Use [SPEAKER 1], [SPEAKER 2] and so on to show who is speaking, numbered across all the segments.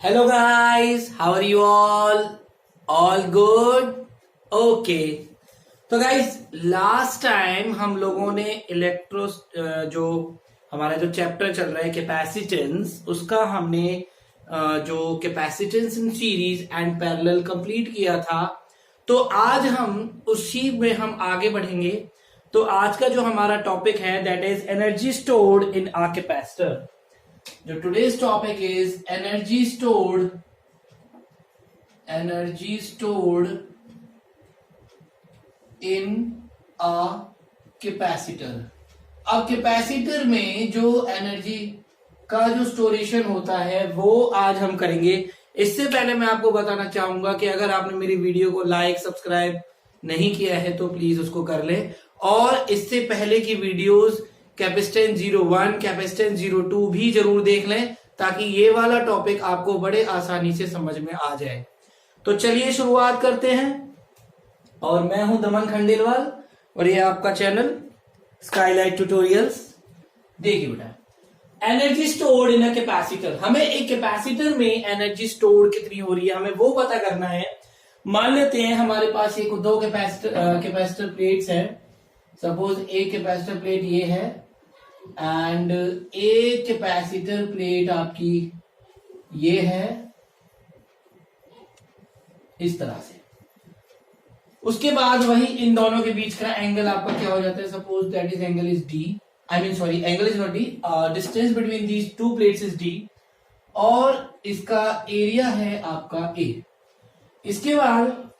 [SPEAKER 1] Hello guys, how are you all? All good? Okay. तो guys last time हम लोगों ने इलेक्ट्रो जो हमारा जो चैप्टर चल रहा है कैपेसिटेंस, उसका हमने जो capacitance in series and parallel complete किया था। तो आज हम उसी में हम आगे बढ़ेंगे। तो आज का जो हमारा टॉपिक है that is energy stored in a capacitor. जो today's topic is energy stored in a capacitor। अब कैपेसिटर में जो एनर्जी का जो स्टोरेशन होता है वो आज हम करेंगे। इससे पहले मैं आपको बताना चाहूंगा कि अगर आपने मेरी वीडियो को लाइक सब्सक्राइब नहीं किया है तो प्लीज उसको कर ले, और इससे पहले की वीडियोस कैपेसिटेंस 01 कैपेसिटेंस 02 भी जरूर देख लें ताकि ये वाला टॉपिक आपको बड़े आसानी से समझ में आ जाए। तो चलिए शुरुआत करते हैं। और मैं हूं दमन खंडेलवाल और ये आपका चैनल स्काईलाइट ट्यूटोरियल्स। देखिए बेटा, energy stored in a capacitor, हमें एक कैपेसिटर में एनर्जी स्टोर्ड कितनी हो रही है हमें वो पता करना है। मान लेते हैं हमारे पास एक दो कैपेसिटर प्लेट्स है। सपोज एक कैपेसिटर प्लेट ये है एंड एक कैपेसिटर प्लेट आपकी ये है इस तरह से। उसके बाद वही इन दोनों के बीच का एंगल आपका क्या हो जाता है। Suppose that is angle is D, I mean sorry angle is not D, distance between these two plates is D, और इसका एरिया है आपका ए। इसके बाद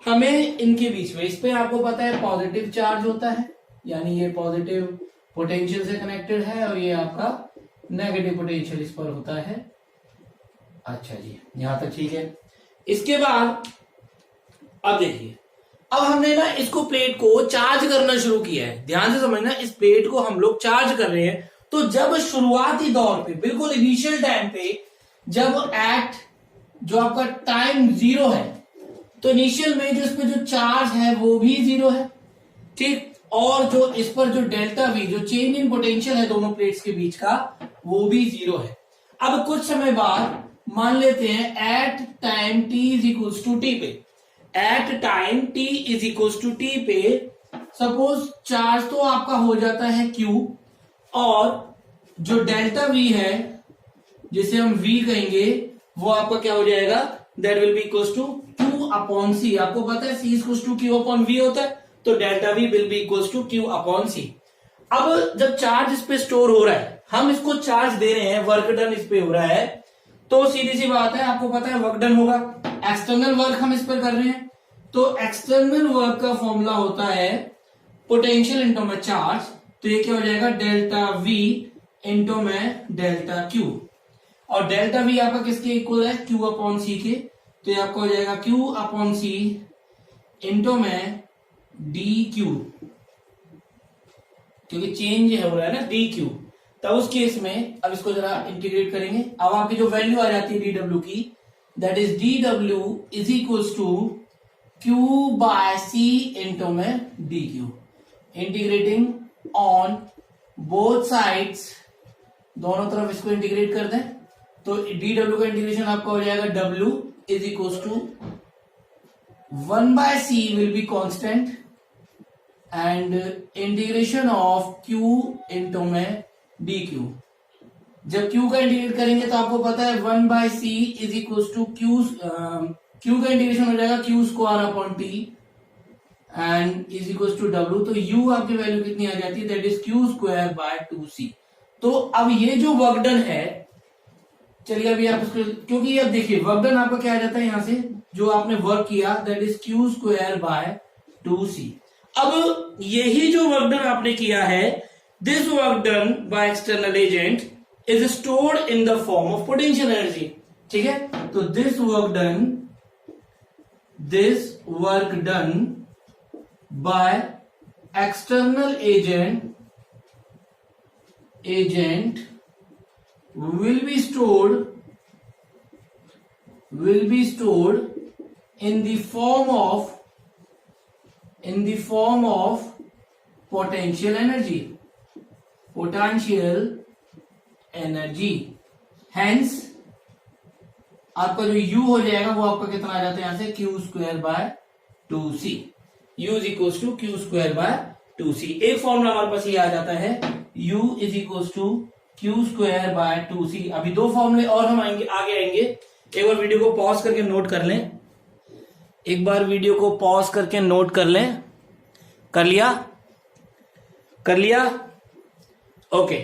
[SPEAKER 1] हमें इनके बीच में, इस पे आपको पता है पॉजिटिव चार्ज होता है, यानी ये पॉजिटिव पोटेंशियल से कनेक्टेड है, और ये आपका नेगेटिव पोटेंशियल इस पर होता है। अच्छा जी, यहां तक ठीक है। इसके बाद अब देखिए, अब हमने ना इसको प्लेट को चार्ज करना शुरू किया है। ध्यान से समझना, इस प्लेट को हम लोग चार्ज कर रहे हैं। तो जब शुरुआती दौर पे, बिल्कुल इनिशियल टाइम पे, जब एट जो आपका टाइम 0 है, तो इनिशियल में जो इसमें जो चार्ज है वो भी 0 है, ठीक। और जो इस पर जो डेल्टा वी, जो चेंज इन पोटेंशियल है दोनों प्लेट्स के बीच का, वो भी 0 है। अब कुछ समय बाद मान लेते हैं at time t is equals to t पे, at time t is equals to t पे सपोज चार्ज तो आपका हो जाता है Q, और जो डेल्टा V है जिसे हम V कहेंगे वो आपका क्या हो जाएगा, that will be equals to Q upon C। आपको पता है C equals to Q upon V होता है, तो delta V will be equals to Q upon C। अब जब चार्ज इस पे स्टोर हो रहा है, हम इसको चार्ज दे रहे हैं, वर्क डन इस पे हो रहा है, तो सीधी सी बात है आपको पता है वर्क डन होगा। एक्सटर्नल वर्क हम इस पर कर रहे हैं, तो एक्सटर्नल वर्क का फॉर्मूला होता है पोटेंशियल इंटू में चार्ज। तो ये क्या हो जाएगा, डेल्टा V इंटू में डेल्टा Q, और डेल्टा V आपका किसके इक्वल है, Q अपॉन C के। तो ये आपका हो जाएगा Q अपॉन C इंटू में DQ, क्योंकि चेंज हो रहा है ना DQ। तब उस केस में अब इसको जरा इंटीग्रेट करेंगे। अब आपकी जो वैल्यू आ जाती है DW की, that is DW is equals to Q by C into में DQ। Integrating on both sides, दोनों तरफ इसको इंटीग्रेट कर दें, तो DW का इंटीग्रेशन आपका हो जाएगा W is equals to 1 by C will be constant and integration of Q into में DQ। जब Q का इंटीग्रेट करेंगे तो आपको पता है 1 by C is equals to Q का इंटीग्रेशन हो जाएगा Q square upon T and is equals to W। तो U आपकी वैल्यू कितनी आ जाती है, that is Q square by 2C। तो अब ये जो वर्क डन है, चलिए अभी आप इसको, क्योंकि अब देखिए वर्क डन आपका क्या आ जाता है यहां से, जो आपने वर्क किया that is Q square by 2C। अब यही जो वर्क डन आपने किया है, this work done by external agent is stored in the form of potential energy, ठीक है। तो this work done by external agent will be stored in the form of potential energy, hence आपका जो u हो जाएगा वो आपका कितना आ जाता है यहां से q square by 2c। u is equal to Q square by 2c। एक फॉर्मूला हमारे पास ये आ जाता है u is equal to Q square by 2c। अभी दो फॉर्मूले और हम आगे आएंगे। एक बार वीडियो को पॉज करके नोट कर लें, एक बार वीडियो को पॉज करके नोट कर लें। कर लिया? कर लिया? Okay,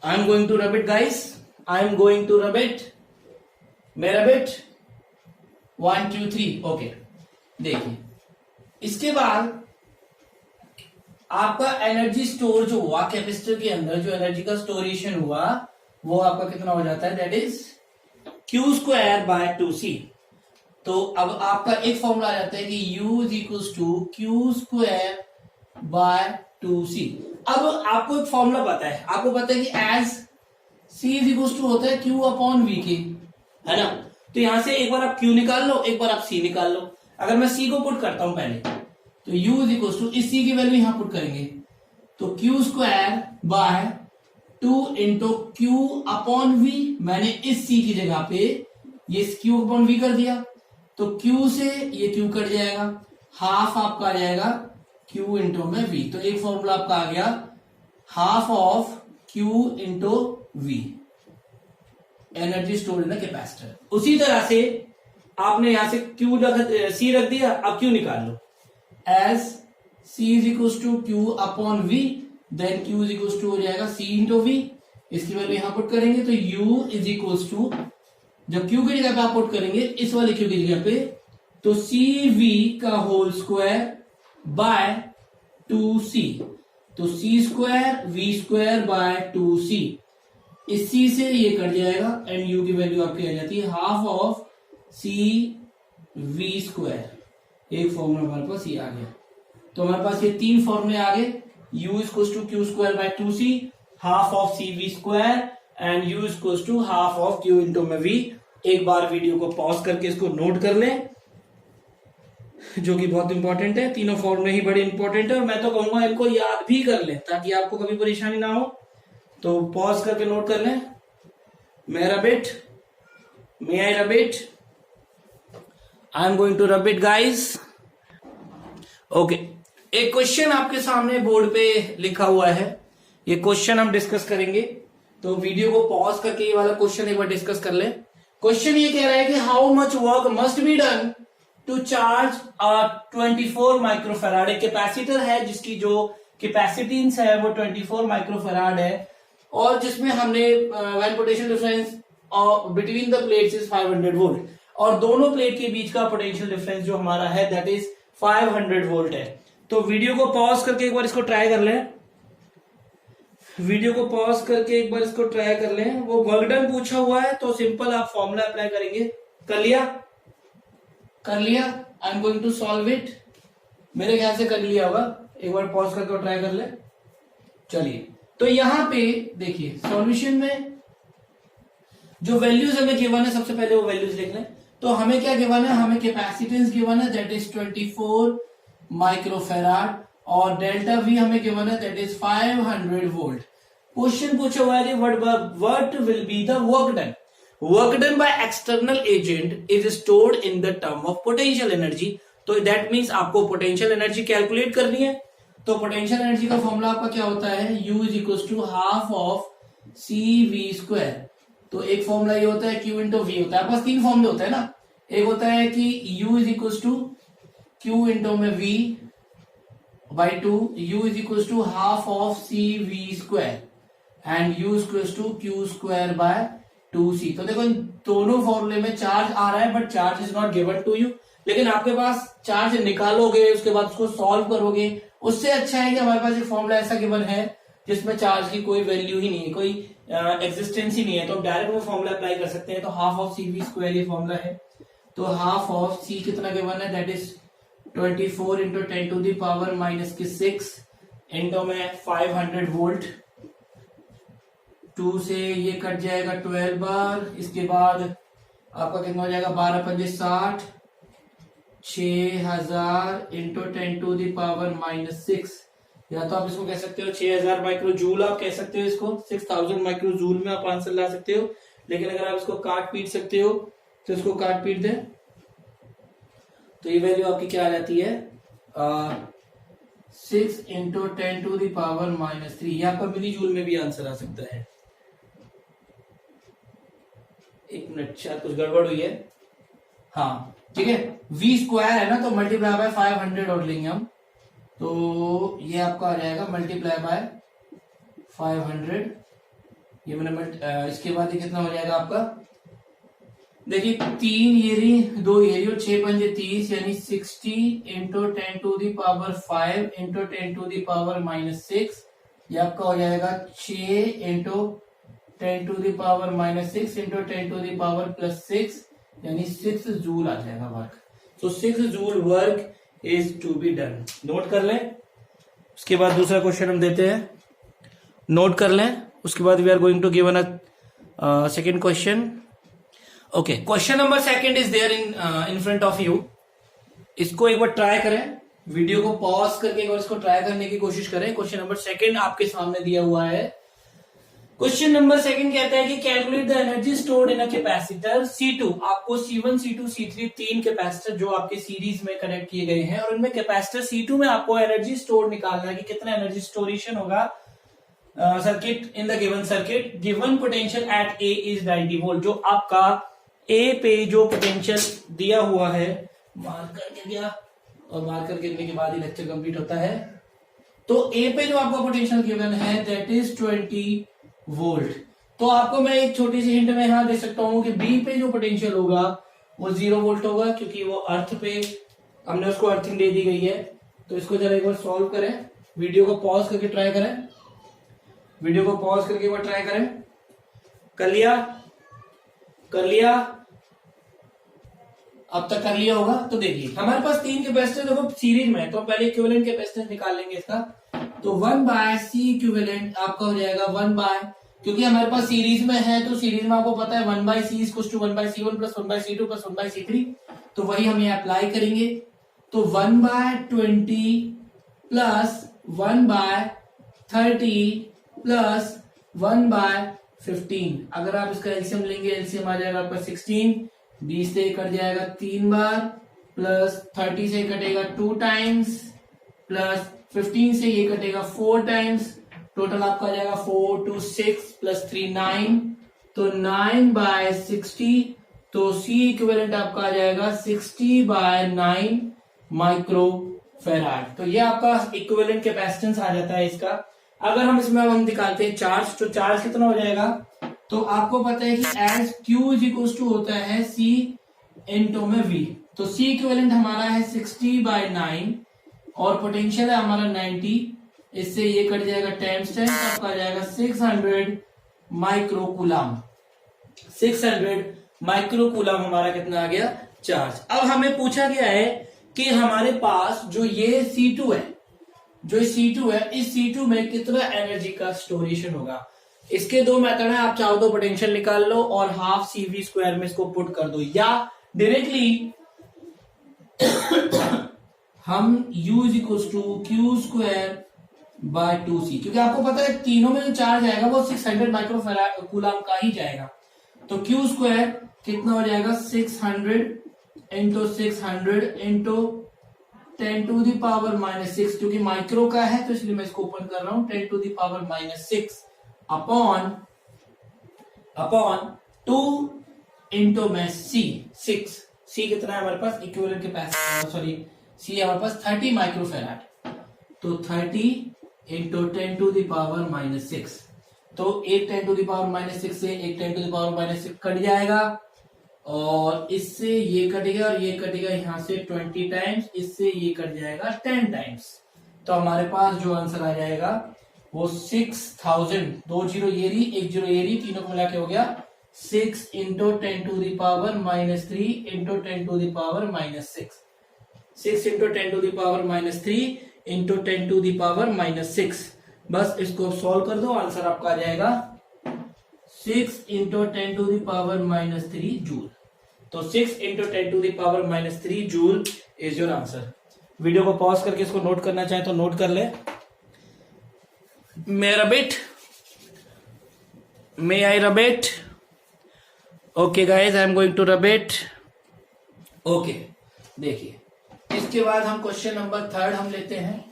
[SPEAKER 1] I am going to rub it guys, I am going to rub it. मैं रब इट 1 2 3। ओके, देखिए इसके बाद आपका एनर्जी स्टोर जो हुआ कैपेसिटर के अंदर, जो एनर्जी का स्टोरेशन हुआ वो आपका कितना हो जाता है, that is Q square by 2c। तो अब आपका एक फॉर्मूला आ जाता है कि u is equal to Q square by 2c। अब आपको एक फॉर्मूला पता है, आपको पता है कि as c is equal to होता है q अपॉन v के, है ना। तो यहां से एक बार आप q निकाल लो, एक बार आप c निकाल लो। अगर मैं c को पुट करता हूं पहले, तो u इज इक्वल टू इस c की वैल्यू यहां पुट करेंगे तो Q square bye 2 into Q upon v। मैंने इस c की जगह पे ये q अपॉन v कर दिया, तो q से ये q कट जाएगा, हाफ आपका आ जाएगा q इंटू में v। तो एक फॉर्मूला आपका आ गया half of q into v, energy stored in the capacitor. उसी तरह से आपने यहां से c रख दिया, अब q निकाल लो। As c is equal to q upon v, then q is equal to हो जाएगा c इंटू v। इसकी वैल्यू यहां पुट करेंगे तो u इज इक्वल टू, जब q की जगह पे आप पुट करेंगे इस वाले q की जगह पे, तो cv का होल स्क्वायर बाय 2c। तो c square v square by 2c, इस c से ये कट जाएगा एंड u की वैल्यू आपकी आ जाती है half of c v square. एक फॉर्मूला हमारे पास ये आ गया। तो हमारे पास ये तीन फॉर्मूले आ गए, u is to Q square by 2c, half of c v square and u is to half of q into में v। एक बार वीडियो को पॉज करके इसको नोट कर लें, जो कि बहुत इंपॉर्टेंट है। तीनों फॉर्मूले ही बड़े इंपॉर्टेंट है और मैं तो कहूंगा इनको याद भी कर लें ताकि आपको कभी परेशानी ना हो। तो पॉज करके नोट कर लें। मैं rub it, may I rub it, I am going to rub it guys. Okay, एक क्वेश्चन आपके सामने बोर्ड पे लिखा हुआ है, ये क्वेश्चन हम डिस्कस करेंगे। तो वीडियो को पॉज करके ये वाला क्वेश्चन एक बार डिस्कस कर ले। क्वेश्चन ये कह रहा है कि how much work must be done to charge 24 microfarad. एक कैपेसिटर है जिसकी जो कैपेसिटेंस है वो 24 माइक्रोफेराड है और जिसमें हमने when potential difference between the plates is 500 volt, और दोनों प्लेट के बीच का पोटेंशियल डिफरेंस जो हमारा है दैट इज 500 वोल्ट है। तो वीडियो को पॉज करके एक बार इसको ट्राई कर लें, वीडियो को पॉज करके एक बार इसको ट्राई कर लें। वो वर्क डन पूछा हुआ है तो सिंपल आप फॉर्मूला अप्लाई करेंगे। कर लिया? कर लिया? I am going to solve it. मेरे ख्याल से कर लिया होगा, एक बार पॉज करके ट्राई कर ले। चलिए, तो यहां पे देखिए सॉल्यूशन में जो वैल्यूज हमें गिवन है, सबसे पहले वो वैल्यूज लिख लें। तो हमें क्या गिवन है, हमें कैपेसिटेंस गिवन है दैट इज 24 माइक्रोफेराड और डेल्टा वी हमें गिवन है दैट इज 500 वोल्ट। क्वेश्चन पूछा हुआ है what will be the work done. Work done by external agent is stored in the term of potential energy. तो that means आपको potential energy calculate करनी है। तो पोटेंशियल एनर्जी का फॉर्मूला आपका क्या होता है, u is equal to half of c v square. तो एक फॉर्मूला ये होता है q इंटू वी होता है। आपके पास तीन फॉर्मूले होते हैं ना, एक होता है कि u is equal to q into में v by 2, u is equal to half of c v square and u is to Q square by 2c। तो देखो इन दोनों फॉर्मूले में चार्ज आ रहा है but charge is not given to you, लेकिन आपके पास चार्ज निकालोगे उसके बाद उसको सॉल्व करोगे, उससे अच्छा है कि हमारे पास एक फॉर्मूला ऐसा गिवन है जिसमें चार्ज की कोई वैल्यू ही नहीं है, कोई एग्जिस्टेंस ही नहीं है। तो हम डायरेक्ट वो फॉर्मूला अप्लाई कर सकते हैं। तो half of c v square ये फॉर्मूला है। तो हाफ ऑफ सी कितना गिवन है that is 24 into 10 to the power minus की 6 इंटू में 500 वोल्ट। 2 से ये कट जाएगा 12 बार, इसके बाद आपका कितना हो जाएगा 12 पंजे 60, 6000 into 10 to the power minus 6, या तो आप इसको कह सकते हो 6000 माइक्रो जूल, आप कह सकते हो इसको 6000 माइक्रो जूल में आप आंसर ला सकते हो। लेकिन अगर आप इसको काट पीट सकते हो तो इसको काट पीट दें तो ये वैल्यू आपकी क्या आ जाती है 6 इंटू 10⁻⁻3। ये आपका मिली जूल में भी आंसर आ सकता है। एक मिनट, शायद कुछ गड़बड़ हुई है। हाँ ठीक है, v स्क्वायर है ना तो मल्टीप्लाई बाय 500 और लेंगे हम, तो ये आपका आ जाएगा मल्टीप्लाई बाय 500। ये मैंने इसके बाद ये कितना हो जाएगा आपका, देखिए 3 येरी 2 येरी और 6 पंजे 30 यानी 60 इंटू 10⁻5 इंटू 10⁻6। ये आपका हो जाएगा 6 इंटू 10⁻6 इंटू 10⁻+6 यानी 6 जूल आ जाएगा वर्क। तो 6 joule work is to be done. Note कर लें। उसके बाद दूसरा क्वेश्चन हम देते हैं, नोट कर लें। उसके बाद we are going to given a second question. Okay, question number second is there in front of you. इसको एक बार ट्राई करें, वीडियो को पॉज करके एक बार इसको ट्राई करने की कोशिश करें। क्वेश्चन नंबर सेकंड आपके सामने दिया हुआ है। क्वेश्चन नंबर सेकंड कहता है कि calculate the energy stored in a capacitor C2। आपको C1, C2, C3 3 कैपेसिटर जो आपके सीरीज में कनेक्ट किए गए हैं और उनमें कैपेसिटर C2 में आपको एनर्जी स्टोर निकालना है कि कितना एनर्जी स्टोरेशन होगा circuit in the given circuit. Given potential at A is 90 volt. जो आपका A पे जो पोटेंशियल दिया हुआ है, मार्कर गिर गया और मार्कर गिरने के बाद ही लेक्चर कंप्लीट होता है। तो A पे जो आपका पोटेंशियल गिवन है दैट इज 20 वोल्ट। तो आपको मैं एक छोटी सी हिंट में यहां दे सकता हूं कि B पे जो पोटेंशियल होगा वो 0 वोल्ट होगा, क्योंकि वो अर्थ पे हमने उसको अर्थिंग दे दी गई है। तो इसको जरा एक बार सॉल्व करें, वीडियो को पॉज करके ट्राई करें, वीडियो को पॉज करके एक बार ट्राई करें। कर लिया, कर लिया, अब तक कर लिया होगा। तो देखिए हमारे पास 3 कैपेसिटर देखो सीरीज में है, तो पहले इक्विवेलेंट कैपेसिटेंस निकाल लेंगे इसका। तो 1/C इक्विवेलेंट आपका हो जाएगा 1/, क्योंकि हमारे पास सीरीज में है तो सीरीज में आपको पता है 1/C = 1/C1 + 1/C2 + 1/C3। तो वही हम ये अप्लाई करेंगे। तो 1/20 + 1/30 + 1/15। अगर आप इसका एलसीएम लेंगे, एलसीएम आ जाएगा आपका 16। 20 से कट जाएगा 3 बार, प्लस 30 से कटेगा 2 टाइम्स, प्लस 15 से ये कटेगा 4 टाइम्स। टोटल आपका आ जाएगा 4 2 6 + 3 9। तो 9/60। तो C इक्विवेलेंट आपका आ जाएगा 60/9 माइक्रो फेराड। तो ये आपका इक्विवेलेंट कैपेसिटेंस आ जाता है इसका। अगर हम इसमें हम निकालते हैं चार्ज, तो चार्ज कितना हो जाएगा, तो आपको पता है कि एज Q = होता है C × में V। तो C इक्विवेलेंट हमारा है 60/9 और पोटेंशियल है हमारा 90। इससे ये कट जाएगा टाइम्स टाइम्स, आपका आ जाएगा 600 माइक्रोकूलम। 600 माइक्रोकूलम हमारा कितना आ गया, चार्ज। अब हमें पूछा गया है कि हमारे पास जो ये C2 है, जो C2 है, इस C2 में कितना एनर्जी का स्टोरेशन होगा। इसके 2 मेथड है, आप चाहो तो पोटेंशियल निकाल लो और ½ CV² में इसको पुट कर दो, या डायरेक्टली हम U = Q²/2C, क्योंकि आपको पता है तीनों में जो चार्ज आएगा वो 600 माइक्रोकूलम का ही जाएगा। तो Q² कितना हो जाएगा, 600 × 600 × 10⁻⁻6, क्योंकि माइक्रो का है तो इसलिए मैं इसको ओपन कर रहा हूं, 10⁻6 अपॉन 2 इंटू में C 6। C कितना है हमारे पास, इक्विवेलेंट कैपेसिटी, सॉरी C हमारे पास 30 माइक्रोफैराड। तो 30 × 10⁻6। तो एक 10⁻6 से एक 10⁻6 कट जाएगा और इससे ये कटेगा और ये कटेगा यहां से 20 टाइम्स, इससे ये कट जाएगा 10 टाइम्स। तो हमारे पास जो आंसर आ जाएगा वो 6000, 2 0 ये रही, 1 0 ये रही, तीनों को मिला के हो गया 6 × 10⁻³ × 10⁻³ -6। 6 × 10⁻³ × 10⁻6। बस इसको सॉल्व कर दो, आंसर आपका आ जाएगा 6 × 10⁻³ जूल। तो 6 × 10⁻³ joule is your answer. Video को पॉज करके इसको नोट करना चाहे तो नोट कर ले। May I rub it, okay guys, I am going to rub it. Okay, देखिए इसके बाद हम क्वेश्चन नंबर 3 हम लेते हैं।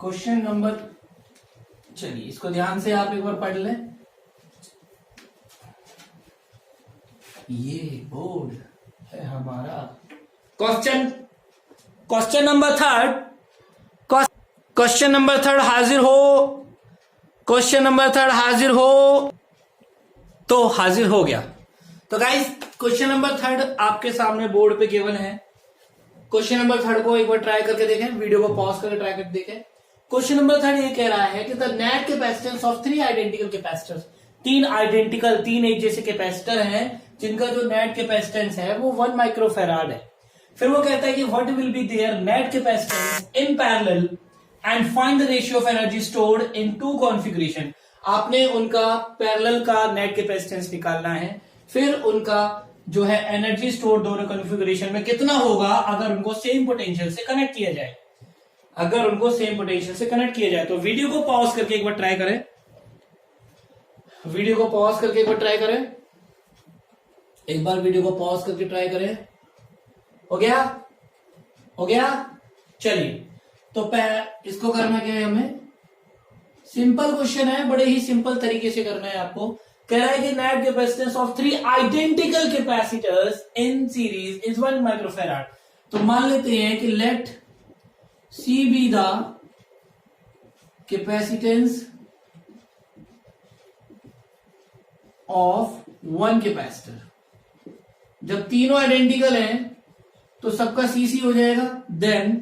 [SPEAKER 1] क्वेश्चन नंबर, चलिए इसको ध्यान से आप एक बार पढ़ लें। ये बोर्ड है हमारा। क्वेश्चन नंबर 3 क्वेश्चन नंबर 3 हाजिर हो। क्वेश्चन नंबर 3 हाजिर हो। तो हाजिर हो गया। तो गाइस क्वेश्चन नंबर 3 आपके सामने बोर्ड पे केवल है। क्वेश्चन नंबर 3 को एक बार ट्राई करके देखें, वीडियो को पॉज करके ट्राई करके देखें। क्वेश्चन नंबर 3 ये कह रहा है कि the net capacitance of 3 identical capacitors, 3 एक जैसे कैपेसिटर हैं जिनका जो नेट कैपेसिटेंस है वो 1 माइक्रोफैराड है। फिर वो कहता है कि what will be there net capacitance in parallel and find the ratio of energy stored in 2 configuration. आपने उनका पैरेलल का नेट कैपेसिटेंस निकालना है, फिर उनका जो है एनर्जी स्टोर दोनों कॉन्फ़िगरेशन में कितना होगा अगर उनको सेम पोटेंशियल से कनेक्ट किया जाए। अगर उनको सेम पोटेंशियल से कनेक्ट किया जाए तो वीडियो को पॉज करके एक बार ट्राई करें। वीडियो को पॉज करके एक बार ट्राई करें। एक बार वीडियो को पॉज करके ट्राई करें। हो गया? हो गया? चलिए, तो इसको करना क्या है, हमें सिंपल क्वेश्चन है, बड़े ही सिंपल तरीके से करना है आपको। कह रहा है कि net capacitance of 3 identical capacitors in series is 1 microfarad. तो मान लेते हैं कि let c be the capacitance of 1 capacitor. जब तीनों आइडेंटिकल हैं तो सबका सी हो जाएगा। देन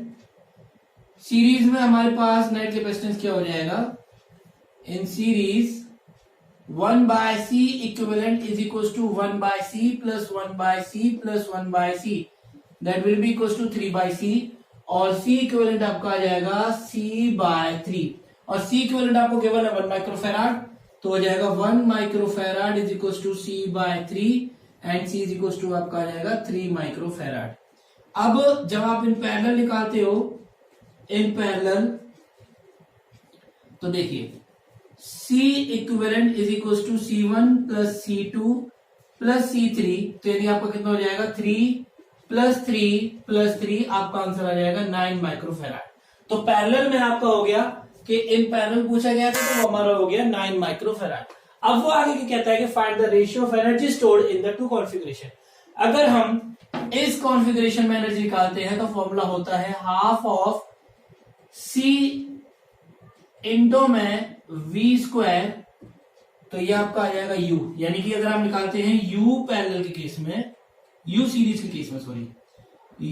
[SPEAKER 1] सीरीज में हमारे पास नेट कैपेसिटेंस क्या हो जाएगा, in series 1/c equivalent is equal to 1/c plus 1/c plus 1/c, that will be equal to 3/c, और c इक्विवेलेंट आपका आ जाएगा c/3, और c इक्विवेलेंट आपको केवल है 1 माइक्रोफैराड, तो हो जाएगा 1 microfarad is equal to c/3 and c is equal to आपका आ जाएगा 3 माइक्रोफैराड। अब जब आप इन पैरेलल निकालते हो, इन पैरेलल, तो देखिए C equivalent is equal to C1 plus C2 plus C3, तो यदि आपका कितना हो जाएगा 3 प्लस 3 प्लस 3, आपका आंसर आ जाएगा 9 माइक्रोफैराड। तो पैरेलल में आपका हो गया कि इन पैरेलल पूछा गया था तो हमारा हो गया 9 माइक्रोफैराड। अब वो आगे क्या कहता है कि find the ratio of energy stored in the 2 configuration. अगर हम इस कॉन्फ़िगरेशन में एनर्जी निकालते हैं तो फॉर्मूला होता है हाफ ऑफ C इंटो में v स्क्वायर, तो ये आपका आ जाएगा u, यानी कि अगर हम निकालते हैं u पैरेलल के केस में, u सीरीज के केस में, सॉरी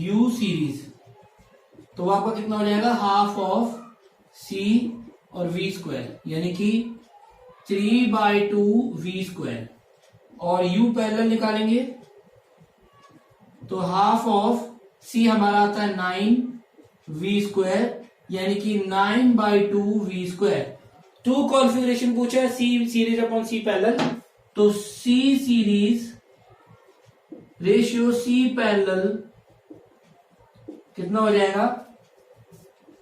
[SPEAKER 1] u सीरीज, तो वो आपका कितना हो जाएगा हाफ ऑफ c और v स्क्वायर, यानी कि 3/2 v स्क्वायर, और u पैरेलल निकालेंगे तो हाफ ऑफ c हमारा आता है 9 v स्क्वायर, यानी कि 9/2 v स्क्वायर। 2 कॉन्फ़िगरेशन पूछा है, C series upon C parallel, तो C series ratio C parallel कितना हो जाएगा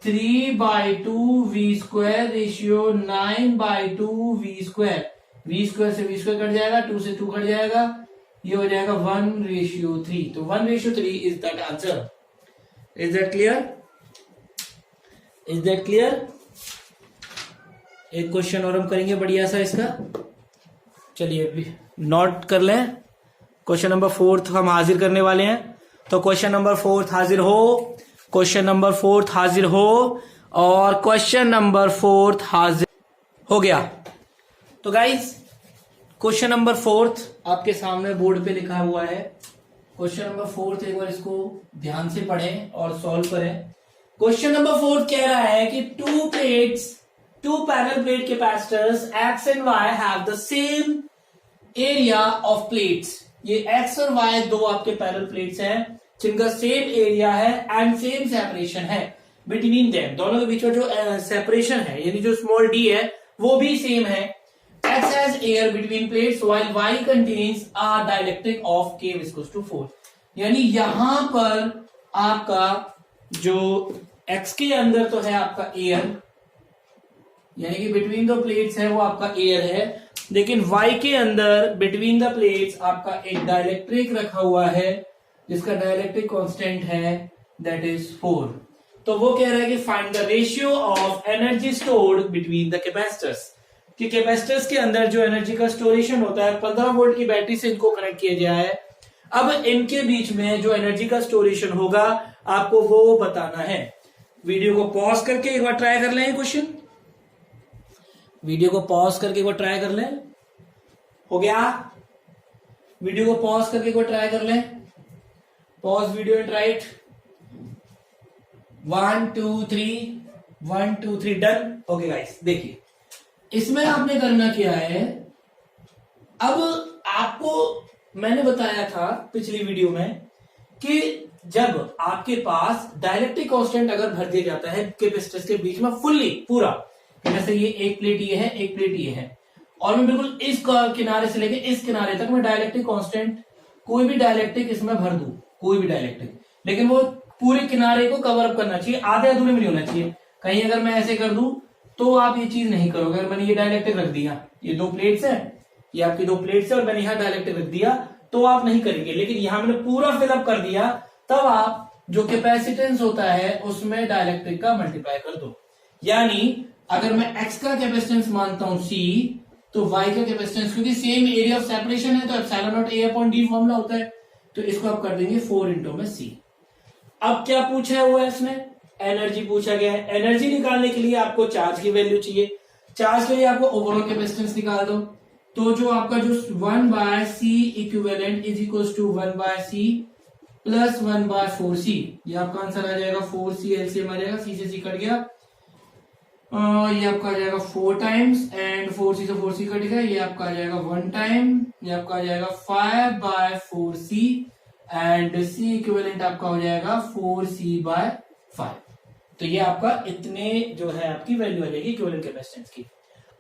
[SPEAKER 1] 3/2 v square ratio 9/2 v square. v square से v स्क्वायर कट जाएगा, 2 से 2 कट जाएगा, ये हो जाएगा 1/3। तो 1/3 is that answer. Is that clear? Is that clear? एक क्वेश्चन और हम करेंगे बढ़िया सा इसका, चलिए अभी नोट कर लें। क्वेश्चन नंबर 4 हम हाजिर करने वाले हैं, तो क्वेश्चन नंबर 4 हाजिर हो। क्वेश्चन नंबर 4 हाजिर हो, और क्वेश्चन नंबर 4 हाजिर हो गया। तो गाइस क्वेश्चन नंबर 4 आपके सामने बोर्ड पे लिखा हुआ है। क्वेश्चन नंबर 4 एक बार इसको ध्यान से पढ़ें और सॉल्व करें। क्वेश्चन नंबर 4 कह रहा है कि two parallel plate capacitors X and Y have the same area of plates। ये X और Y दो आपके पैरेलल प्लेट्स हैं जिनका सेम एरिया है एंड सेम सेपरेशन है बिटवीन देम। दोनों के बीच में जो सेपरेशन है, यानी जो स्मॉल d है, वो भी सेम है। X has air between plates while Y contains a dielectric of K is to 4। यानी यहां पर आपका जो X के अंदर तो है आपका एयर, यानी कि बिटवीन द प्लेट्स है वो आपका एयर है, लेकिन Y के अंदर बिटवीन द प्लेट्स आपका एक डाइलेक्ट्रिक रखा हुआ है जिसका डाइलेक्ट्रिक कांस्टेंट है दैट इज 4। तो वो कह रहा है कि find the ratio of energy stored between the capacitors, कि कैपेसिटर्स के अंदर जो एनर्जी का स्टोरेशन होता है 15 वोल्ट की बैटरी से इनको कनेक्ट किया गया है। अब इनके बीच में जो एनर्जी का स्टोरेशन होगा आपको वो बताना है। वीडियो को पॉज करके एक बार ट्राई कर लें क्वेश्चन, वीडियो को पॉज करके एक बार ट्राई कर लें। हो गया? वीडियो को पॉज करके एक बार ट्राई कर लें। Pause video and right. 1 2 3 1 2 3 done. Okay guys, देखिए इसमें आपने करना क्या है, अब आपको मैंने बताया था पिछली वीडियो में कि जब आपके पास डाइलेक्ट्रिक कांस्टेंट अगर भर दिया जाता है कैपेसिटर्स के बीच में फुल्ली पूरा, जैसे ये एक प्लेट ये है, एक प्लेट ये है, और मैं बिल्कुल इस किनारे से लेके इस किनारे तक मैं डाइलेक्ट्रिक कांस्टेंट कोई भी डाइलेक्ट्रिक इसमें भर दूं, कोई भी डाइलेक्ट्रिक, लेकिन वो पूरे किनारे को कवर अप करना चाहिए, आधे अधूरे में नहीं होना चाहिए। कहीं अगर मैं ऐसे कर दूं तो आप ये चीज नहीं करोगे। अगर मैंने ये डाइलेक्ट्रिक रख दिया, ये 2 प्लेट्स है, ये आपकी 2 प्लेट्स है और मैंने यहां डाइलेक्ट्रिक रख दिया तो आप नहीं करेंगे, लेकिन यहां मैंने पूरा फिलअप कर दिया तब आप जो कैपेसिटेंस होता है उसमें डाइलेक्ट्रिक का मल्टीप्लाई कर दो। यानी अगर मैं x का कैपेसिटेंस मानता हूं C, तो y का कैपेसिटेंस, क्योंकि सेम एरिया ऑफ सेपरेशन है तो epsilon not A upon D formula होता है, तो इसको आप कर देंगे 4 इंटू में C। अब क्या पूछा है वो इसने, एनर्जी पूछा गया है। एनर्जी निकालने के लिए आपको चार्ज की वैल्यू चाहिए, चार्ज के लिए आपको ओवरऑल कैपेसिटेंस निकाल दो, तो जो आपका जो 1 by c equivalent is equal to 1 by c plus 1 by 4c, ये आपका आंसर आ जाएगा 4c, एलसीएम आ जाएगा, c से c कट गया, ये आपका आ जाएगा 4 टाइम्स एंड 4c से 4c कट गया, ये आपका आ जाएगा 1 टाइम, ये आपका आ जाएगा 5 bye 4c and c equivalent आपका हो जाएगा 4c बाय 5। तो ये आपका इतने जो है आपकी वैल्यू आ जाएगी इक्विवेलेंट कैपेसिटेंस की।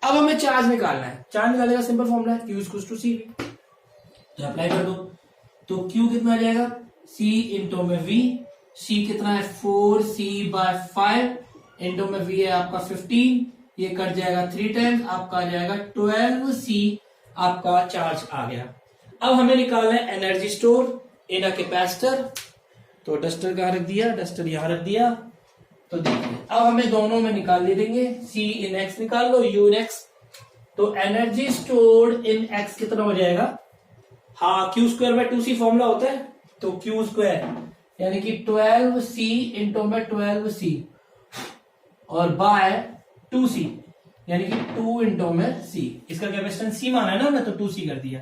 [SPEAKER 1] अब हमें चार्ज निकालना है, चार्ज निकालने का सिंपल फॉर्मूला है Q इक्वल्स टू C, तो अप्लाई कर दो। तो Q कितना आ जाएगा, C इंटू में V, C कितना है 4C बाय 5 इंटू में V है आपका 15, ये कट जाएगा 3 टाइम्स, आपका आ जाएगा 12C आपका चार्ज आ गया। अब हमें निकालना है energy store in a capacitor, तो डस्टर कहां रख दिया, डस्टर यहां रख दिया। तो देखिए अब हमें दोनों में निकाल ले देंगे, C इन x निकाल लो, U इन x, तो एनर्जी स्टोर्ड इन x कितना हो जाएगा, हाँ Q square by 2C formula होता है, तो Q स्क्वायर यानी कि 12C इंटू में 12C और बाय 2C यानी कि 2 इंटू में C, इसका कैपेसिटेंस C माना है ना हमने, तो 2C कर दिया,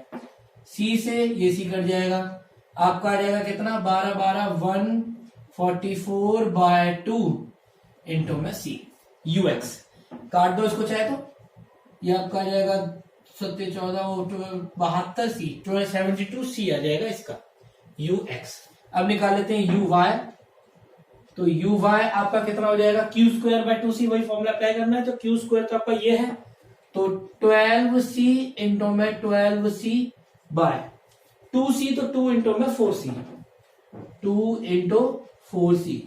[SPEAKER 1] C से ये C कट जाएगा, आपका आ जाएगा कितना 12 12 144 बाय 2 इंटू में C, UX काट दो इसको चाहे तो, ये आपका आ जाएगा 7 14 72 C 72 C आ जाएगा इसका UX। अब निकाल लेते हैं UY, तो UY आपका कितना हो जाएगा Q स्क्वायर बाय 2C, वही फॉर्मूला अप्लाई करना है, तो Q स्क्वायर तो आपका ये है, तो 12C इंटू में 12C बाय 2C, तो 2 इंटू में 4C, 2 इंटू 4C,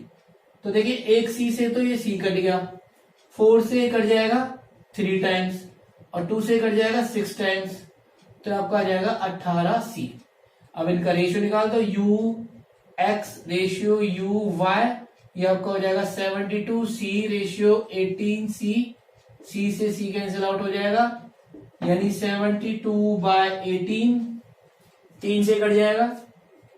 [SPEAKER 1] तो देखिए एक C से तो ये C कट गया, 4 से कट जाएगा 3 टाइम्स और 2 से कट जाएगा 6 टाइम्स, तो आपका आ जाएगा 18C। अब इनका रेशियो निकाल दो, UX रेशियो UY, ये आपका हो जाएगा 72C रेशियो 18C, C से C कैंसिल आउट हो जाएगा, यानी 72 बाय 18, 3 से कट जाएगा,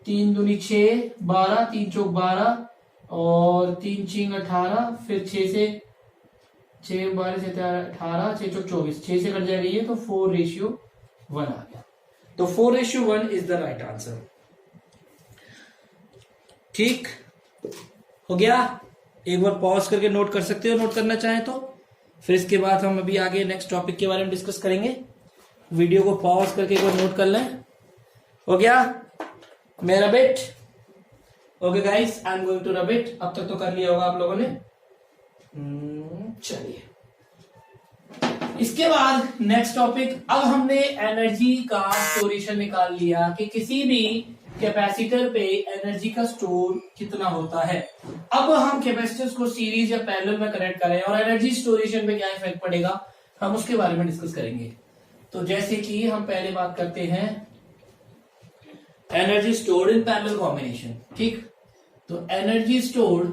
[SPEAKER 1] 3 दूनी 6 12, 3 चौक 12 और 3 चिंग 18, फिर 6 से 6 12 से 18, 6 चौक 24, 6 से कट जाएगा ये, तो 4:1 आ गया, तो 4:1 इज द राइट आंसर। ठीक हो गया, एक बार पॉज करके नोट कर सकते हो, नोट करना चाहे तो, फिर इसके बाद हम अभी आगे नेक्स्ट टॉपिक के बारे में डिस्कस करेंगे। वीडियो को पॉज करके एक बार नोट कर लें। हो गया मेरा bet, okay guys, I am going to rub it. अब तक तो कर लिया होगा आप लोगों ने। चलिए इसके बाद नेक्स्ट टॉपिक, अब हमने एनर्जी का स्टोरेशन निकाल लिया कि किसी भी कैपेसिटर पे एनर्जी का स्टोर कितना होता है। अब हम कैपेसिटर्स को सीरीज या पैरेलल में कनेक्ट करें और एनर्जी स्टोरेशन पे क्या इफेक्ट पड़ेगा, हम उसके बारे में डिस्कस करेंगे। तो जैसे कि हम पहले बात करते हैं energy stored in parallel combination, ठीक। तो energy stored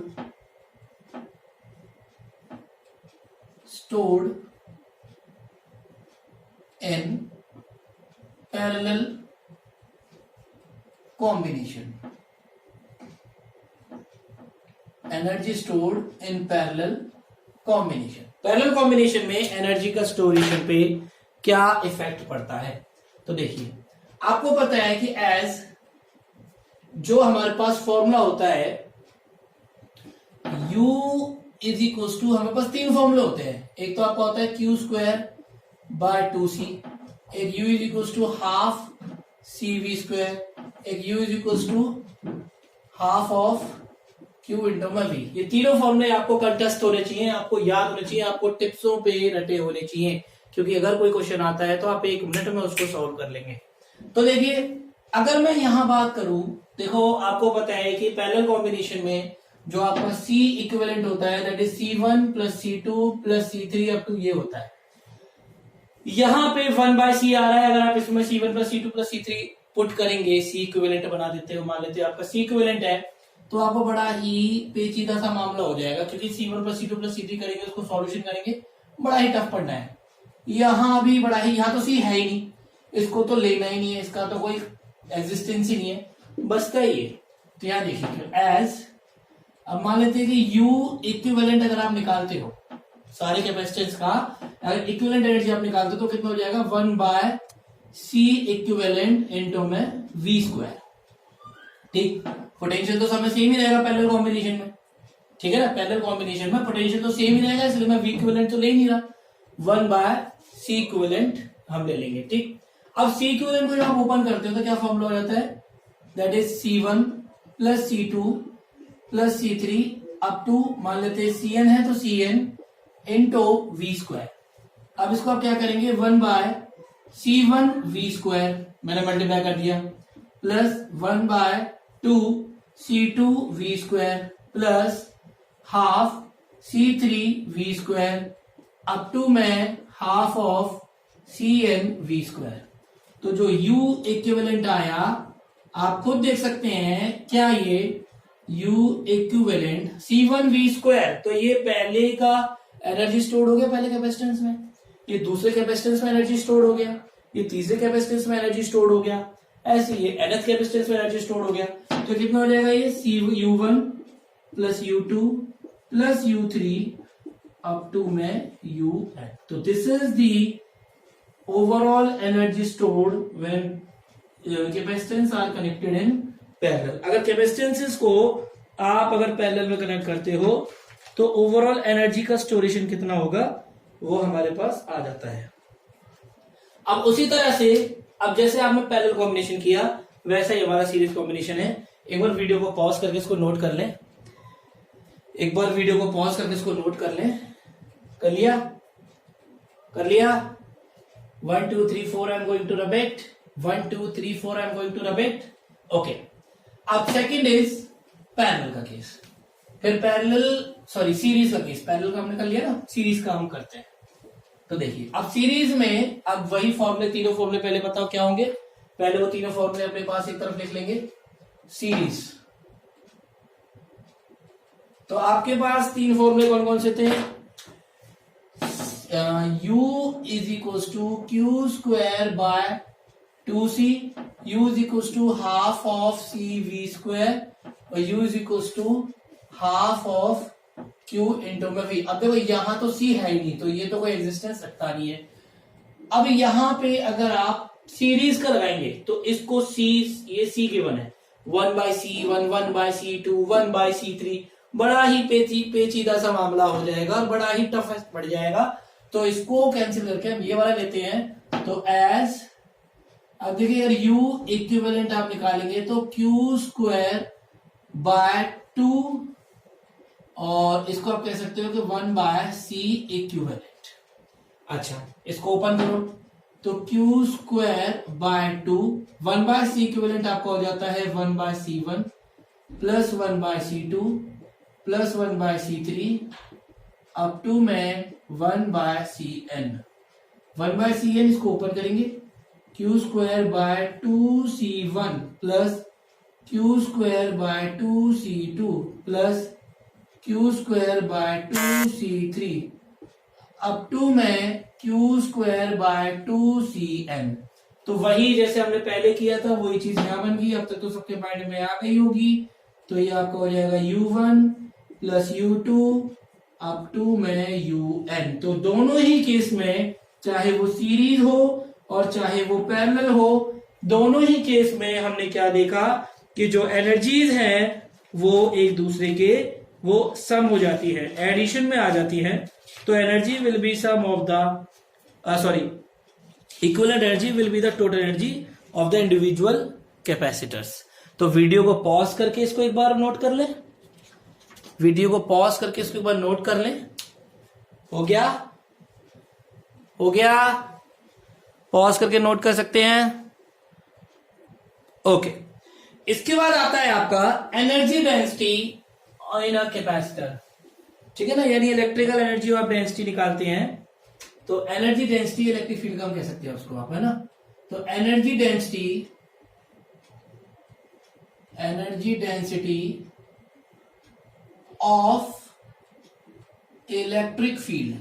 [SPEAKER 1] in parallel combination, energy stored in parallel combination. Parallel combination में एनर्जी का स्टोरेशन पे क्या इफेक्ट पड़ता है। तो देखिए, आपको पता है कि एज जो हमारे पास फॉर्मूला होता है U इज इक्वल टू, हमारे पास तीन फॉर्मूले होते हैं। एक तो आपका होता है क्यू स्क्वायर बाय 2c, एक U is equal to half CV square, एक U is equal to half of Q into में V। ये तीनों फॉर्मूले आपको कंटेस्ट होने चाहिए, आपको याद होने चाहिए, आपको टिप्सों पे रटे होने चाहिए, क्योंकि अगर कोई क्वेश्चन आता है तो आप 1 मिनट में उसको सॉल्व कर लेंगे। तो देखिए, अगर मैं यहां बात करूं, देखो आपको पता है कि पैरेलल कॉम्बिनेशन में जो आपका C इक्विवेलेंट होता है that is C1 plus C2 plus C3 up to ये होता है। यहां पे 1/C आ रहा है, अगर आप इसमें C1 plus C2 plus C3 put करेंगे, C इक्विवेलेंट बना देते हो, मान लेते हो आपका C इक्विवेलेंट है, तो आपको बड़ा ही पेचीदा सा मामला हो जाएगा, क्योंकि C1 plus C2 plus C3 करेंगे, उसको सॉल्यूशन करेंगे, बड़ा ही टफ पड़ना है। यहां भी बड़ा ही, यहां तो C है ही नहीं, इसको तो लेना ही नहीं है, इसका तो कोई एग्जिस्टेंस ही नहीं है, बसता ही है। तो यहां देखिए, एज अब मान लेते हैं कि U इक्विवेलेंट अगर आप निकालते हो सारे कैपेसिटेंस का, अगर इक्विवेलेंट एनर्जी आप निकालते हो तो कितना हो जाएगा 1/C इक्विवेलेंट इंटू में V स्क्वायर, ठीक। पोटेंशियल तो समय सेम ही रहेगा पैरेलल कॉम्बिनेशन में, ठीक है ना। पैरेलल कॉम्बिनेशन में पोटेंशियल तो सेम ही रहेगा, इसलिए मैं V इक्विवेलेंट तो ले नहीं रहा, 1/C इक्विवेलेंट हम ले लेंगे, ठीक। अब C इक्विवेलेंट को जब आप ओपन करते हो तो क्या फॉर्मूला हो जाता है, that is C1 plus C2 plus C3 up to, मान लेते हैं Cn है तो Cn इंटू V स्क्वायर। अब इसको आप क्या करेंगे, 1/C1 V स्क्वायर मैंने मल्टीप्लाई कर दिया, plus 1/2 C2 V square plus half C3 V square up to में half of Cn V square. तो जो U इक्विवेलेंट आया, आप खुद देख सकते हैं, क्या ये U equivalent C1 V square, तो ये पहले का एनर्जी स्टोर हो गया पहले कैपेसिटेंस में, ये दूसरे कैपेसिटेंस में एनर्जी स्टोर हो गया, ये तीसरे कैपेसिटेंस में एनर्जी स्टोर हो गया, ऐसे ये nth कैपेसिटेंस में एनर्जी स्टोर हो गया। तो कितना हो जाएगा ये U1 plus U2 plus U3 up to में UN। तो this is the overall energy stored when capacitance are connected in parallel. अगर कैपेसिटेंसेस को आप अगर पैरेलल में कनेक्ट करते हो तो ओवरऑल एनर्जी का स्टोरेशन कितना होगा वो हमारे पास आ जाता है। अब उसी तरह से, अब जैसे आपने पैरेलल कॉम्बिनेशन किया वैसा ही हमारा सीरीज कॉम्बिनेशन है। एक बार वीडियो को पॉज करके इसको नोट कर लें, एक बार वीडियो को पॉज करके इसको नोट कर लें। कर लिया, कर लिया। 1 2 3 4 I am going to repeat, 1 2 3 4 I am going to repeat, okay. अब सेकंड इज पैरेलल का केस, फिर पैरेलल सॉरी सीरीज का केस। पैरेलल का हमने कर लिया ना, सीरीज का हम करते हैं। तो देखिए, अब सीरीज में अब वही फॉर्मूले, तीनों फॉर्मूले पहले बताओ क्या होंगे। पहले वो तीनों फॉर्मूले अपने पास एक तरफ लिख लेंगे, सीरीज। तो आपके पास तीन फॉर्मूले कौन कौन से थे, U is equal to Q square by 2c, U is equal to half of CV square और U is equal to half of Q into में V। अब देखो यहां तो C है ही नहीं, तो ये तो कोई एग्जिस्टेंस रखता नहीं है। अब यहां पे अगर आप सीरीज का लगाएंगे तो इसको C, ये C गिवन है, 1/C1 1/C2 1/C3, बड़ा ही पेचीदा सा मामला हो जाएगा और बड़ा ही टफ पड़ जाएगा। तो इसको कैंसिल करके हम ये वाला लेते हैं। तो एज, अब देखिए अगर U इक्विवेलेंट आप निकालेंगे तो Q स्क्वायर बाय 2 और इसको आप कह सकते हो कि 1/C इक्विवेलेंट। अच्छा, इसको ओपन करो, तो Q square bye 2, 1/c equivalent आपका हो जाता है 1/c1 plus 1/c2 plus 1/c3 up to में 1/cn। 1/cn इसको ऊपर करेंगे, Q square by 2c1 plus Q square by 2c2 plus Q square by 2c3 up to में क्यू स्क्वायर बाय 2cn। तो वही जैसे हमने पहले किया था वही चीज यहां बन गई। अब तक तो सबके माइंड में आ गई होगी। तो ये आपका हो जाएगा u1 plus u2 up to में un। तो दोनों ही केस में, चाहे वो सीरीज हो और चाहे वो पैरेलल हो, दोनों ही केस में हमने क्या देखा कि जो एनर्जीज हैं वो एक दूसरे के वो सम हो जाती है, एडिशन में आ जाती है। तो energy will be sum of the equivalent energy will be the total energy of the individual capacitors. तो वीडियो को पॉज करके इसको एक बार नोट कर ले, वीडियो को पॉज करके इसको एक बार नोट कर ले। हो गया? हो गया? पॉज करके नोट कर सकते हैं। ओके, इसके बाद आता है आपका energy density in a capacitor. ठीक है ना, यानी इलेक्ट्रिकल एनर्जी आप डेंसिटी निकालते हैं तो एनर्जी डेंसिटी इलेक्ट्रिक फील्ड का हम कह सकते हैं उसको आप, है ना। तो energy density of electric field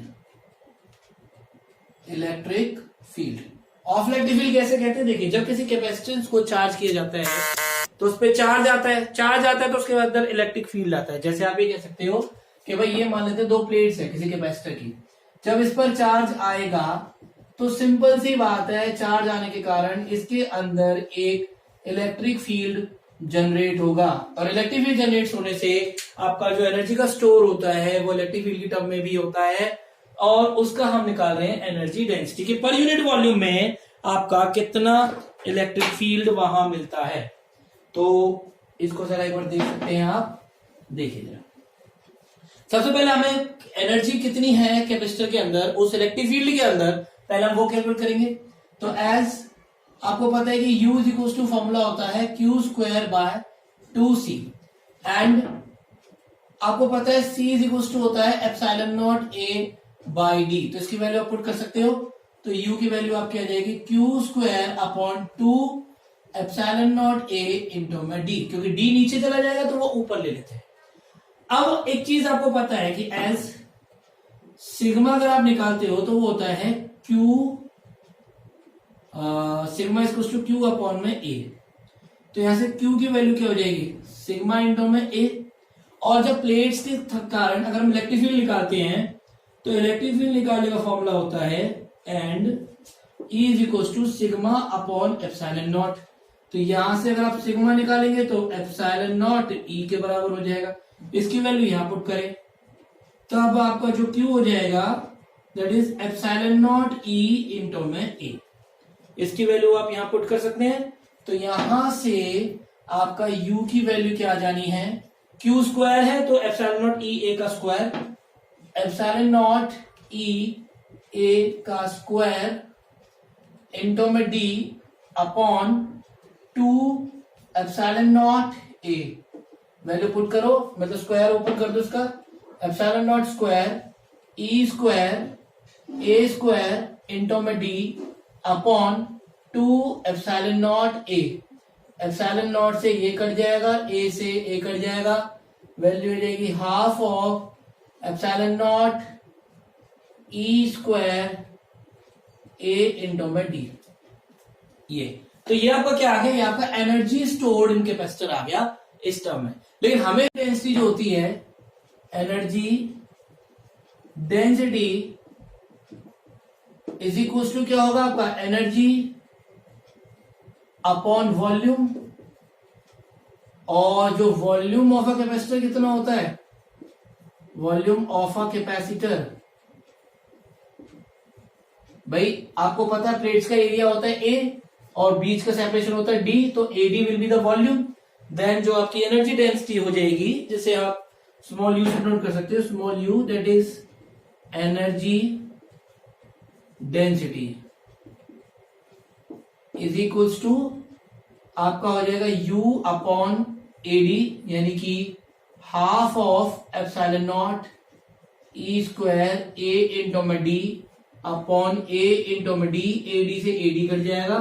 [SPEAKER 1] of electric field कैसे कहते हैं? देखिए, जब किसी कैपेसिटेंस को चार्ज किया जाता है तो उस पर चार्ज आता है तो उसके बाद अंदर इलेक्ट्रिक फील्ड आता है। जैसे आप ये कह सकते हो कि भाई ये मान लेते हैं 2 प्लेट्स है किसी कैपेसिटर की, जब इस पर चार्ज आएगा तो सिंपल सी बात है, चार्ज आने के कारण इसके अंदर एक इलेक्ट्रिक फील्ड जनरेट होगा, और इलेक्ट्रिक फील्ड जनरेट होने से आपका जो एनर्जी का स्टोर होता है वो इलेक्ट्रिक फील्ड की टर्म में भी होता है, और उसका हम निकाल रहे हैं एनर्जी डेंसिटी कि पर यूनिट वॉल्यूम में आपका कितना इलेक्ट्रिक फील्ड वहां मिलता है। तो इसको जरा एक बार देख सकते हैं आप, देखिए जरा। सबसे पहले हमें एनर्जी कितनी है कैपेसिटर के अंदर, उस इलेक्ट्रिक फील्ड के अंदर, पहले हम वो कैलकुलेट करेंगे। तो एज आपको पता है कि U is equal to formula होता है Q square by 2c, and आपको पता है C इज इक्वल टू होता है epsilon not A by D। तो इसकी वैल्यू आप पुट कर सकते हो। तो U की वैल्यू आपकी आ जाएगी Q square upon 2 epsilon not A into में D, क्योंकि D नीचे चला जाएगा तो वो ऊपर ले लेते हैं। अब एक चीज आपको पता है कि एज सिग्मा अगर आप निकालते हो तो वो होता है Q sigma is to Q upon में A। तो यहां से Q की वैल्यू क्या हो जाएगी? सिग्मा इंटू में A। और जब प्लेट्स के कारण अगर हम इलेक्ट्रिक फील्ड निकालते हैं तो इलेक्ट्रिक फील्ड निकालने का फॉर्मूला होता है and E is equal to sigma upon epsilon naught. तो यहां से अगर आप सिग्मा निकालेंगे तो एप्सिलॉन नॉट E के बराबर हो जाएगा। इसकी वैल्यू यहां पुट करें तो अब आपका जो Q हो जाएगा that is epsilon naught E into में A। इसकी वैल्यू आप यहां पुट कर सकते हैं। तो यहां से आपका U की वैल्यू क्या आ जानी है? Q स्क्वायर है तो एप्सिलॉन नॉट E A का square, epsilon naught E A का स्क्वायर इंटू में D upon 2 epsilon not A। Value put करो, मतलब स्क्वायर ओपन कर दो इसका, epsilon not square E square A square into में D upon 2 epsilon not A। Epsilon not से ये कट जाएगा, A से A कट जाएगा, वैल्यू हो जाएगी half of epsilon naught E square A into में D। ये तो ये आपका क्या आ गया? ये आपका एनर्जी स्टोर्ड इन कैपेसिटर आ गया इस टर्म में। लेकिन हमें डेंसिटी जो होती है, energy density is equal to क्या होगा आपका? Energy upon volume. और जो वॉल्यूम ऑफ अ कैपेसिटर कितना होता है? वॉल्यूम ऑफ अ कैपेसिटर, भाई आपको पता है प्लेट्स का एरिया होता है A और बीच का सेपरेशन होता है D, तो AD will be the volume. Then जो आपकी एनर्जी डेंसिटी हो जाएगी, जिसे आप स्मॉल u से नोट कर सकते हो, small u that is energy density. Is equals to आपका हो जाएगा u अपॉन AD, यानी कि half of epsilon naught E square A into में D अपॉन A इंटू में D, AD से AD कट जाएगा,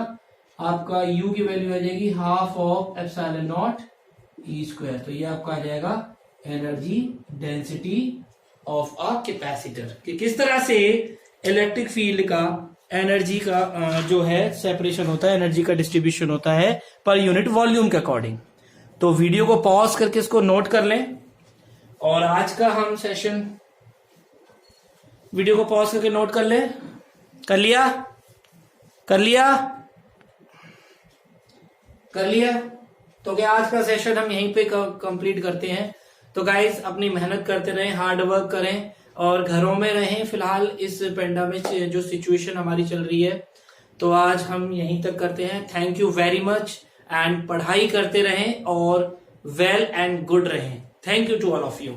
[SPEAKER 1] आपका u की वैल्यू आ जाएगी half of epsilon naught E square. तो ये आपका आ जाएगा energy density of a capacitor, कि किस तरह से इलेक्ट्रिक फील्ड का एनर्जी का जो है सेपरेशन होता है, एनर्जी का डिस्ट्रीब्यूशन होता है पर यूनिट वॉल्यूम के अकॉर्डिंग। तो वीडियो को पॉज करके इसको नोट कर लें, और आज का हम सेशन वीडियो को पॉज करके नोट कर लें। कर लिया कर लिया कर लिया। तो क्या आज का सेशन हम यहीं पे कंप्लीट करते हैं। तो गाइस अपनी मेहनत करते रहें, हार्ड वर्क करें और घरों में रहें फिलहाल इस पेंडेमिक जो सिचुएशन हमारी चल रही है। तो आज हम यहीं तक करते हैं। Thank you very much, and पढ़ाई करते रहें और वेल एंड गुड रहें। Thank you to all of you.